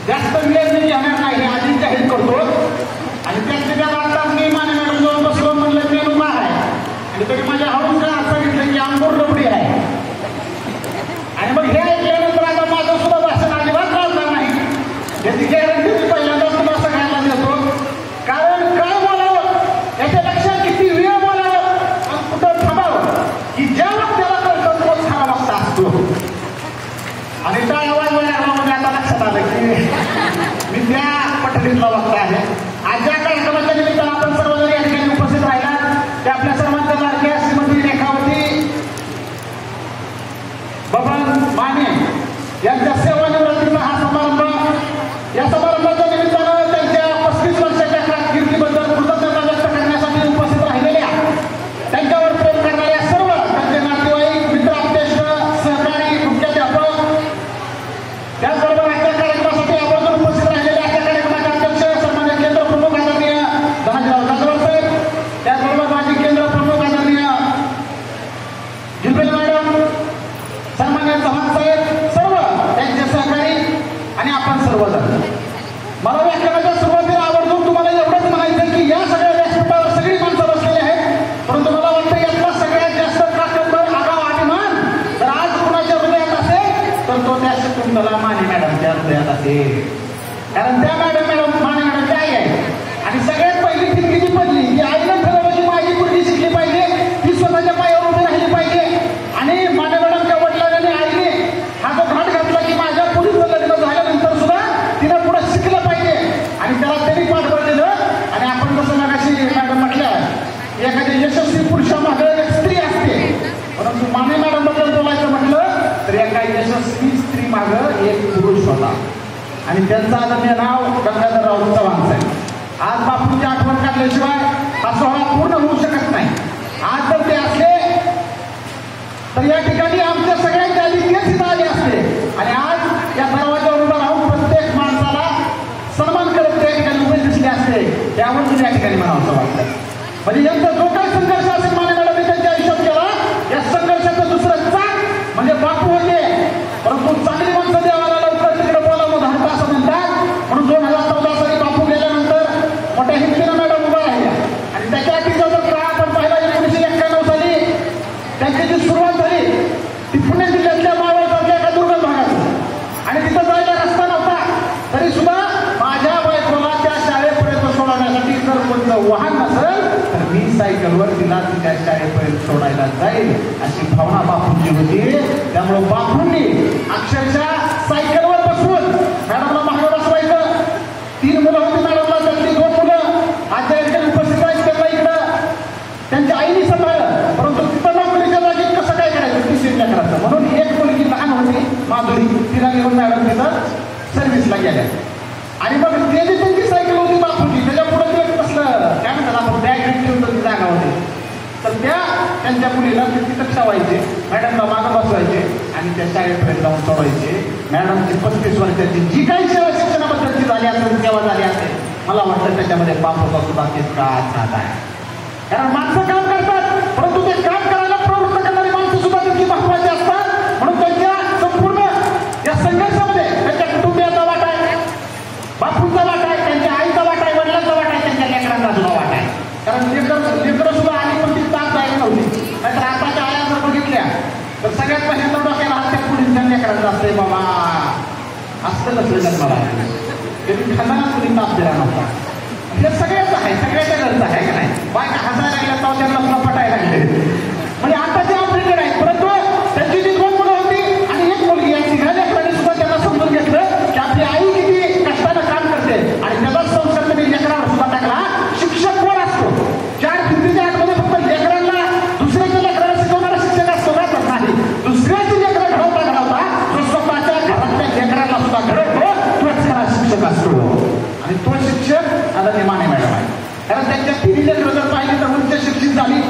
जास्त वेळ मी घेणार नाही आधी जाहीर करतो. आणि त्याच्या आता मी माने मॅडम जवळ बसलो म्हणलं मेनू काय आहे आणि तरी माझ्या हळून काय सांगितलं की अंगूर रबडी आहे. आणि मग हे ऐकल्यानंतर आता माझं सुद्धा भाषण अजिबात चालणार नाही याची गॅरंटी मी पहिल्यांदा सुद्धा सगळ्यांना देतो. कारण काय बोलावं याच्यापेक्षा किती वेळ बोलावं आणि कुठं थांबावं की ज्या वक्त्याला कळतं तोच खरा वक्ता असतो. आणि त्या आवाज म्हणजे आता लक्षात आलं की मी त्या पठडीतला वक्ता आहे. आज ज्या कार्यक्रमाच्या निमित्तानं आपण सर्वजण या ठिकाणी उपस्थित राहिला ते आपल्या सर्वांच्या लाडक्या श्रीमती रेखावती बबन माने यांच्या सेवानिवृत्तीचा हा समारंभ. या समारंभाच्या निमित्तानं त्यांच्या 35 वर्षाच्या कारकिर्दीबद्दल कृतज्ञता व्यक्त करण्यासाठी उपस्थित राहिलेल्या त्यांच्यावर प्रेम करणाऱ्या सर्व त्यांचे नातेवाईक मित्र अपदेष्ट सहकारी मुख्याध्यापक त्याचबरोबर आजच्या कार्यक्रमासाठी आवर्जून उपस्थित राहिलेल्या आजच्या कार्यक्रमाचे अध्यक्ष सन्मान्य केंद्र प्रमुख आदरणीय धनाजीराव जाधव साहेब त्याचबरोबर माजी केंद्र प्रमुख आदरणीय झिलबेल मॅडम सन्मान्य चव्हाण साहेब सर्व त्यांचे सहकारी आणि आपण सर्वजण. मला व्याख्यानाच्या सुरुवातीला आवर्जून तुम्हाला एवढंच म्हणायचं की या सगळ्या व्यासपीठावर सगळी माणसं बसलेली आहेत परंतु मला वाटतं यातला सगळ्यात जास्त ताकद आगाव अभिमान जर आज कुणाच्या हृदयात असेल तर तो त्या शकुंतला माने मॅडमच्या हृदयात असेल. कारण त्या मॅडम माने मॅडमची आई आहे. आणि सगळ्यात पहिली ठिणगी जी पडली की आईनं ठरवलं की माझी मुलगी शिकली पाहिजे ती स्वतःच्या पायावर उभी राहिली पाहिजे. आणि माने मॅडमच्या वडिलांनी आईने हा जो घाट घातला की माझ्या मुलीचं लग्न झाल्यानंतर सुद्धा तिनं पुढे शिकलं पाहिजे आणि त्याला त्यांनी पाठबळ दिलं. आणि आपण जसं मगाशी मॅडम म्हटल्या एखाद्या यशस्वी पुरुषामागे एक स्त्री असते परंतु माने मॅडम बद्दल बोलायचं म्हटलं तर एका यशस्वी स्त्री मागं एक पुरुष होता आणि त्यांचं आदरणीय नाव गंगाधरराव चव्हाण साहेब. आज बापूंची आठवण काढल्याशिवाय हा सोहळा पूर्ण होऊ शकत नाही. आज जर ते असले तर या ठिकाणी आमच्या सगळ्यांच्या आधी तेच इथं आले असते आणि आज या दरवाजावर उभा राहून प्रत्येक माणसाला सन्मान करत त्या ठिकाणी उभे दिसले असते. त्यावर या ठिकाणी म्हणावं वाटतं. म्हणजे यांचा जो काही संघर्ष असेल माने मॅडमने त्यांच्या आयुष्यात केला या संघर्षाचं दुसरं चाक म्हणजे बापू होते. परंतु चांगली माणसं देवाला लवकर तिकडे बोलावं धाडतं असं म्हणतात. म्हणून 2014 साली बापू गेल्यानंतर मोठ्या हिमतीनं मॅडम उभा राहिल्या आणि त्याच्या आधीचा जर काळ आपण पाहिला 1991 साली त्यांची जी सुरुवात झाली ती पुणे जिल्ह्यातल्या मावळसारख्या एका दुर्गम भागात आणि तिथं जायला रस्ता नव्हता तरी सुद्धा माझ्या बायकोला त्या शाळेपर्यंत सोडवण्यासाठी जर कोणतं वाहन नसेल तर मी सायकलवर तिला तिच्या शाळेपर्यंत सोडायला जाईल अशी भावना बापूंची होती. त्यामुळे बापूंनी अक्षरशः सायकलवर बसवून मॅडमला मागे बसवायचं. 3 मुलं होती मॅडमला त्यातली 2 मुलं आज त्या ठिकाणी उपस्थित आहेत त्यांना इकडं त्यांच्या आईने सांभाळलं परंतु तिथं नोकरीच्या जागी कसं काय करायचं ती शिरल्या करायचं म्हणून एक मुलगी लहान होती माधुरी तिला घेऊन मॅडम तिथं सर्व्हिसला गेल्या. आणि मग ते जी त्यांची सायकल होती बापूची त्याच्या पुढे ते कसलं काय म्हणतात आपण बॅग ठेवतो ती जागा होती तर त्यांच्या मुलीला ते तिथं ठेवायचे मॅडमला मागं बसवायचे आणि त्या शाळेपर्यंत जाऊन सोडायचे. मॅडमची 35 वर्षाची जी काही सेवा शिक्षणाबद्दलची झाली असेल सेवा झाली असेल मला वाटतं त्याच्यामध्ये बापूचा सुद्धा तितका हात आहे. कारण माणसं काम करतात परंतु ते काम करायला प्रवृत्त करणारी माणसं सुद्धा तितकी महत्वाची असतात. म्हणून त्यांच्या संपूर्ण या संघर्षामध्ये त्यांच्या कुटुंबियाचा वाटा आहे बापूंचा वाटा आहे त्यांच्या आईचा वाटा आहे वडिलांचा वाटा आहे त्यांच्या लेकरांचा सुद्धा वाटा आहे. कारण लेकरं सुद्धा आली पण ती ताप जायला नव्हती नाहीतर आताच्या आया जर बघितल्या तर सगळ्यात पहिल्यांदा डोक्याला हात त्या पुढील लेकरांचा असते बाबा असतं नसलं जन्माला तरी खाताना कुणी ताप दिला नव्हता. हे सगळ्याच आहे सगळ्याच्या घरचं आहे का नाही. बायका हसायला लागल्या तर त्यांना पुन्हा पटायला लागले म्हणजे आताचे अपडेटेड आहेत. परंतु त्यांची जी 2 मुलं होती आणि 1 मुलगी या तिघा लेकरांनी सुद्धा त्यांना समजून घेतलं की आपली आई किती कष्टानं काम करते आणि त्याचा संस्कार त्यांनी लेकरावर सुद्धा टाकला. शिक्षक कोण असतो 4 भिंतीच्या आतमध्ये फक्त लेकरांना दुसऱ्याच्या लेकराला शिकवणारा शिक्षक असतो का तर नाही. दुसऱ्याची लेकरं घडवता जो स्वतःच्या घरातल्या लेकरांना सुद्धा घडवतो तोच खरा शिक्षक असतो. आणि तो शिक्षक आता ते माने मॅडम आहे. कारण त्यांच्या 3 लेकरं जर पाहिली तर उच्च शिक्षित झाली.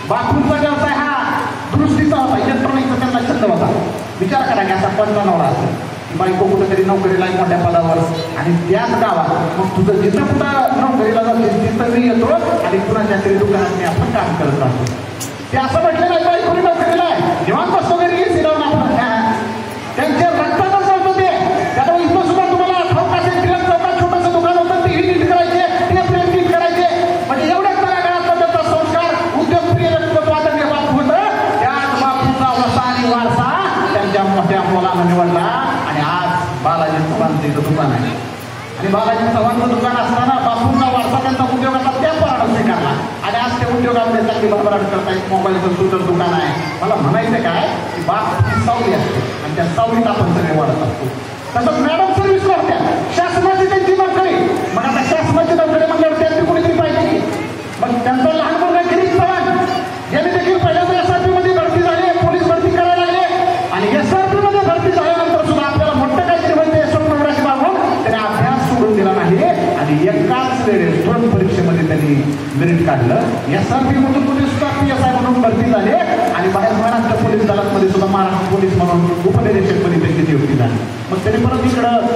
बापूंचा व्यवसाय हा दुरुस्तीचा होता इलेक्ट्रॉनिकचा त्यांना छंद होता. विचार करा की असा 15 नवरा असेल की बायको कुठेतरी नोकरीला मोठ्या पदावर आणि त्याच गावात मग तुझं जिथं कुठं नोकरीला जातील तिथं मी येतो आणि कुणाच्या तरी दुकानात मी आपण काम करत राहतो. ते असं म्हटलं नाही बायकोनी नोकरीला आहे जेव्हा घरी सिलावून आपण त्यांच्या रक्तातच होतं ते. त्यामुळे इथं सुद्धा तुम्हाला आणि आज बालाजी चव्हाणचं इथं दुकान आहे. आणि बालाजी चव्हाणचं दुकान असताना बापूंचा वारसा त्यांचा उद्योगाचा त्या पराडा स्वीकारला आणि आज त्या उद्योगामध्ये चांगली भरभराट करतायत. मोबाईलचं सुंदर दुकान आहे. मला म्हणायचं काय की बापची सावली असते आणि त्या सावलीत आपण सगळे वाढत असतो. तसंच मॅडम सर्व्हिसला होत्या, शासनाची त्यांची नोकरी. मग आता शासनाची नोकरी म्हणल्यावर त्यांची कोणीतरी पाहिजे की. मग त्यांचा लहान मुलगा गिरीश चव्हाण यांनी देखील पहिल्यांदा SRP मध्ये भरती झाले, पोलीस भरती करायला लागले आणि SRP मध्ये भरती झाल्यानंतर सुद्धा आपल्याला मोठं काहीतरी म्हणजे स्वप्नवडाची मागून त्याने अभ्यास सोडून दिला नाही आणि एकाच वेळेस 2 परीक्षेमध्ये त्यांनी मेरिट काढलं. SRP मधून पोलीस सुद्धा PSI म्हणून भरती झाले आणि बाहेर महाराष्ट्र पोलीस दलामध्ये सुद्धा महाराष्ट्र पोलीस म्हणून उपनिरीक्षक मध्ये त्यांची नियुक्ती झाली. मग त्यांनी परत इकडं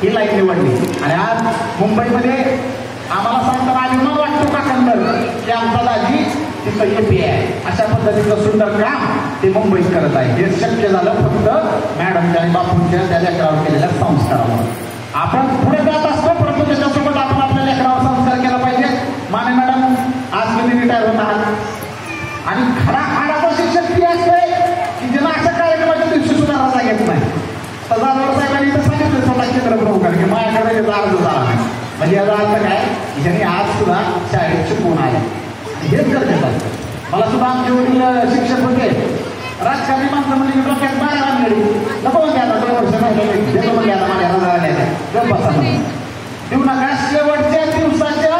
ही लाईन निवडली आणि आज मुंबईमध्ये आम्हाला सांगताना अभिमान वाटतो का खंडर की आमचा दाजी तिथं AP आहे. अशा पद्धतीचं सुंदर काम ते मुंबईत करत आहे. हे शक्य झालं फक्त मॅडमच्या आणि बापूंच्या त्या लेकरावर केलेल्या संस्कारामुळे. आपण पुढे जात असतो परंतु त्याच्यासोबत आपण आपल्या लेकरावर संस्कार केला पाहिजे. माने मॅडम आज कधी रिटायर होत आहात आणि खरा शिक्षक ती असते की ज्यांना अशा कार्यक्रमाच्या दिवशी सुद्धा रजा घेत नाही. सदावर साहेबांनी तर सांगितलं स्वतः केंद्र प्रमुखांनी की माझ्याकडे याचा अर्ज झाला नाही. म्हणजे याचा अर्थ काय की ज्यांनी आज सुद्धा शाळेत शिकवून आले. हेच गरजेचं असतं. मला सुद्धा आमचे वडील शिक्षक होते. राजकारणी माणसं म्हणजे डोक्यात बाहेर आणली नको म्हणजे आता 2 वर्ष देतो म्हणजे आता माझ्या रजा आल्या देऊ नका. शेवटच्या दिवसाच्या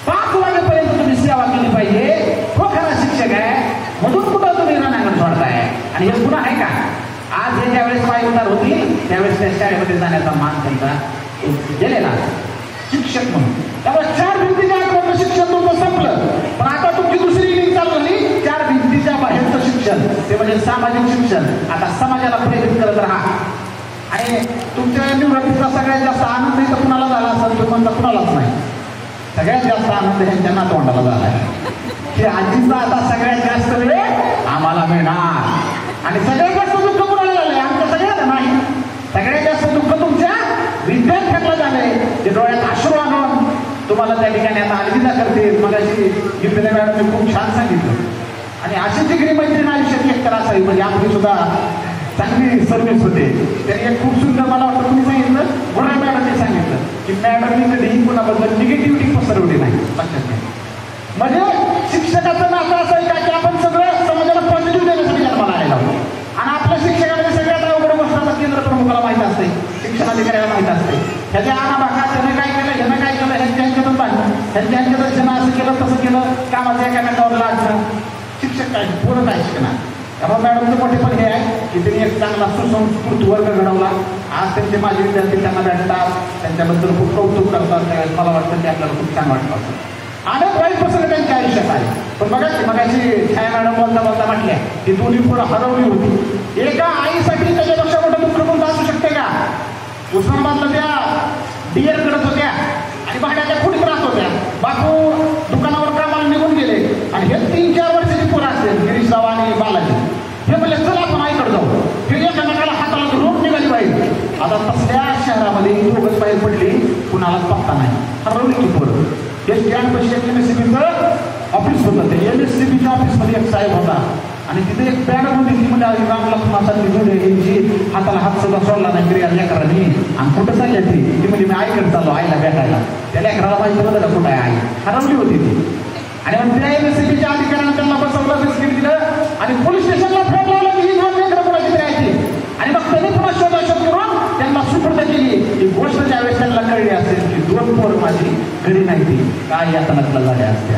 5 वाजेपर्यंत तुम्ही सेवा केली पाहिजे. तो खरा शिक्षक आहे. म्हणून कुठं तुम्ही रणांगण सोडताय आणि हे पुन्हा आहे का. आज हे ज्यावेळेस पायउतार होतील त्यावेळेस त्या शाळेमध्ये जाण्याचा मान त्यांचा गेलेला शिक्षक म्हणून. त्यामुळे 4 भिंतीच्या आत शिक्षण तुमचं संपलं. पण आता तुमची दुसरी इनिंग चालू झाली 4 भिंतीच्या बाहेरचं शिक्षण, ते म्हणजे सामाजिक शिक्षण. आता समाजाला प्रेरित करत राहा आणि तुमच्या निवडणुकीचा सगळ्यात जास्त आनंद इथं कुणाला झाला असेल तो म्हणता कुणालाच नाही. सगळ्यात जास्त आनंद ह्यांच्या नातवंडाला झाला आहे की आजीचा आता सगळ्यात जास्त वेळ आम्हाला मिळणार आणि सगळ्यात जास्त दुःख कुणाला झालंय आमच्या सगळ्यात नाही. सगळ्यात जास्त दुःख तुमच्या विद्यार्थ्यांना झालंय जे डोळ्यात अश्रू आणून तुम्हाला त्या ठिकाणी आता अलविदा करते. मगाशी गिरबिले मॅडमने खूप छान सांगितलं आणि अशी जिगरी मैत्रीण आयुष्यात एक तर असावी म्हणजे आपली सुद्धा चांगली सर्व्हिस होते. त्यांनी एक खूप सुंदर मला वाटतं तुम्ही सांगितलं गोरा मॅडमने सांगितलं की मॅडमनी कधीही कुणाबद्दल निगेटिव्हिटी पसरवली नाही. लक्षात नाही म्हणजे शिक्षकाचं नातं असं आहे का की आपण सगळं समाजाला पॉझिटिव्ह देण्यासाठी जन्माला आलेला आहोत आणि आपल्या शिक्षकामध्ये सगळ्यात अवघड गोष्ट केंद्र प्रमुखाला माहित असते, शिक्षणाधिकाऱ्याला माहित असते. ह्याच्या आणाभागा त्यानं काय केलं ह्यानं काय केलं ह्यांच्यातच बांधलं ह्यांच्यातच ज्यानं असं केलं तसं केलं कामाचं एकामेकावर लाटणं. शिक्षक काय पूर्ण काय शिकणार. त्यामुळे मॅडमचं मोठे पण हे आहे की त्यांनी एक चांगला सुसंस्कृत वर्ग घडवला. आज त्यांचे माझे विद्यार्थी त्यांना भेटतात, त्यांच्याबद्दल खूप कौतुक करतात. त्यावेळेस मला वाटतं की आपल्याला खूप छान वाटतं असं. अनेक वाईट प्रसंग त्यांच्या आयुष्यात आहे. पण बघा की मगाशी छाया मॅडम बोलता म्हटल्या की दोन्ही पुढं हरवली होती. एका आईसाठी त्याच्यापेक्षा मोठं दुःख कोणतं असू शकते का. उस्मानाबादला त्या डिअर करत होत्या आणि भाड्याच्या खोडीत राहत होत्या. बापू दुकानावर कामाला निघून गेले आणि हे 3-4 वर्षाची पोरं असते गिरीशराव आणि बालाजी. हे म्हणले चला आपण आईकडे जाऊ. हे एकामेकाला हाताला धरून निघाली पाहिजे. आता तसल्या शहरामध्ये दोघच बाहेर पडली कुणालाच पत्ता नाही. हरवली की पोरं. हे स्टँड पैसे MSCBचं ऑफिस होतं. ते MSCBच्या ऑफिसमध्ये एक साहेब होता आणि तिथे एक बॅड होती ती म्हणजे रामलक्ष्मणासाठी जोडे यांची हाताला हात सुद्धा सोडला नाही क्रिया लेकरांनी आणि कुठं चालली ती म्हणजे मी आईकडे चाललो आईला भेटायला. त्या लेकराला माहिती होतं का कुठं आहे आई. हरवली होती ती आणि मग त्या MSCBच्या अधिकाऱ्यानं त्यांना बसवलं बिस्किट दिलं आणि पोलीस स्टेशनला फोन लावला की ही 2 लेकरं कुणाची तरी यायची आणि मग त्यांनी पुन्हा शोधाशोध करून त्यांना सुपूर्द केली. ही गोष्ट ज्यावेळेस त्यांना कळली असेल की 2 पोरं माझी घरी नाही ती काय यातनातला झाल्या असत्या.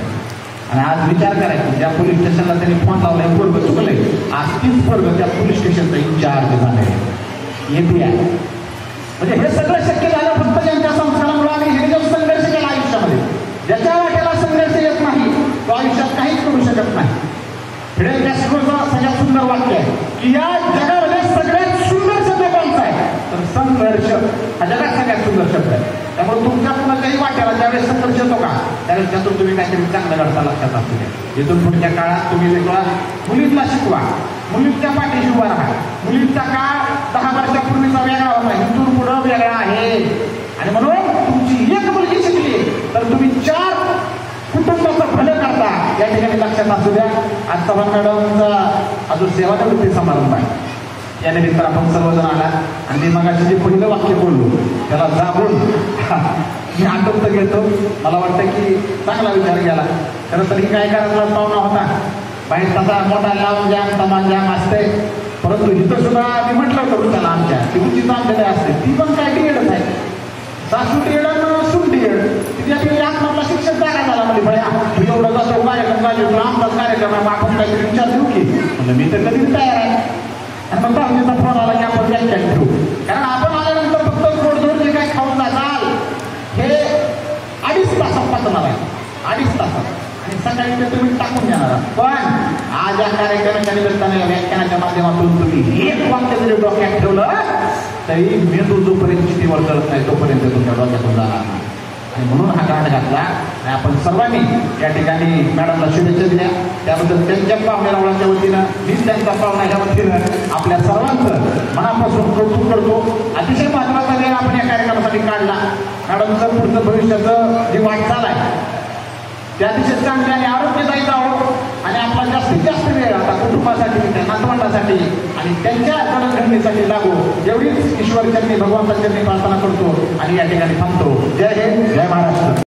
आणि आज विचार करायचा ज्या पोलीस स्टेशनला त्यांनी फोन लावलाय पोरग चुकलंय आज 30 पोरग त्या पोलीस स्टेशनचा इन्चार्ज झालंय AP आहे. म्हणजे हे सगळं शक्य झालं फक्त ज्यांच्या संस्कारामुळे आणि हे जो संघर्ष केला आयुष्यामध्ये ज्याच्या वाट्याला संघर्ष येत नाही तो आयुष्यात काहीच करू शकत नाही. फिडेल कॅस्ट्रोचं सगळ्यात सुंदर वाक्य आहे की या जगामध्ये सगळ्यात सुंदर शब्द कोणता आहे तर संघर्ष हा जगात सगळ्यात सुंदर शब्द आहे. त्यामुळे तुमच्या कुणाच्याही वाट्याला ज्यावेळेस संघर्ष येतो का त्यावेळेस त्यातून तुम्ही काहीतरी चांगलं घडता लक्षात असू द्या. इथून पुढच्या काळात तुम्ही वेगळा मुलींना शिकवा, मुलींच्या पाठीशी उभा राहा. मुलींचा काळ 10 वर्षापूर्वीचा वेगळा होता, इथून पुढं वेगळा आहे आणि म्हणून तुमची एक मुलगी शिकली तर तुम्ही 4 कुटुंबाचं भलं करता या ठिकाणी लक्षात असू द्या. आज चव्हाण मॅडमचा अजून सेवानिवृत्ती समारंभ आहे. त्यानिमित्त आपण सर्वजण आला आणि मी मगाशी जे पहिलं वाक्य बोललो त्याला जागून मी आटोपत घेतो. मला वाटतं की चांगला विचार केला. खरं तर ही काय करायला पाहुणा होता. बाहेर तसा मोठा लावून जाम तमाम जाम असते, परंतु इथं सुद्धा मी म्हटलं होतं त्याला आमच्या ती उंची आमच्याकडे असते, ती पण काय डिएडच आहे. सासू डिएड आणि सून डिएड. तिच्याकडे आत्माला शिक्षक जागा झाला म्हणजे भया तू एवढं जातो कार्यक्रम झाले तुला आमचाच कार्यक्रम आहे, आपण काहीतरी विचार देऊ की. म्हणजे मी तर कधीच तयार आहे. आणि मग पाहुणेचा फोन आला की आपण व्याख्यान ठेवू. कारण आपण आल्यानंतर फक्त गोडधोड जे काही खाऊन जाताल हे 2.5 तासात पचणार आहे. 2.5 तासात. आणि सकाळी ते तुम्ही टाकून देणार. पण आज या कार्यक्रमाच्या निमित्ताने व्याख्यानाच्या माध्यमातून तुम्ही एक वाक्य जरी डोक्यात ठेवलं तरी मेंदू जोपर्यंत चिठीवर करत नाही तोपर्यंत तुमच्या डोक्यातून जाणार नाही. आणि म्हणून हा गाठ घातला. आणि आपण सर्वांनी या ठिकाणी मॅडमला शुभेच्छा दिल्या. त्याबद्दल त्यांच्या पाहुण्याच्या वतीनं मी त्यांचा पाहुणा ह्या वतीनं आपल्या सर्वांचं मनापासून कौतुक करतो. अतिशय महत्वाचा वेळ आपण या कार्यक्रमासाठी काढला. मॅडमचं पुढचं भविष्याचं जी वाटचाल आहे ते अतिशय चांगली आणि आरोग्यदायी जावं आणि आपला जास्तीत जास्त वेळ आता कुटुंबासाठी त्या नातवंडासाठी आणि त्यांच्या जडणघडणीसाठी लागो एवढीच ईश्वरचरणी भगवंताचरणी प्रार्थना करतो आणि या ठिकाणी थांबतो. जय हिंद, जय महाराष्ट्र.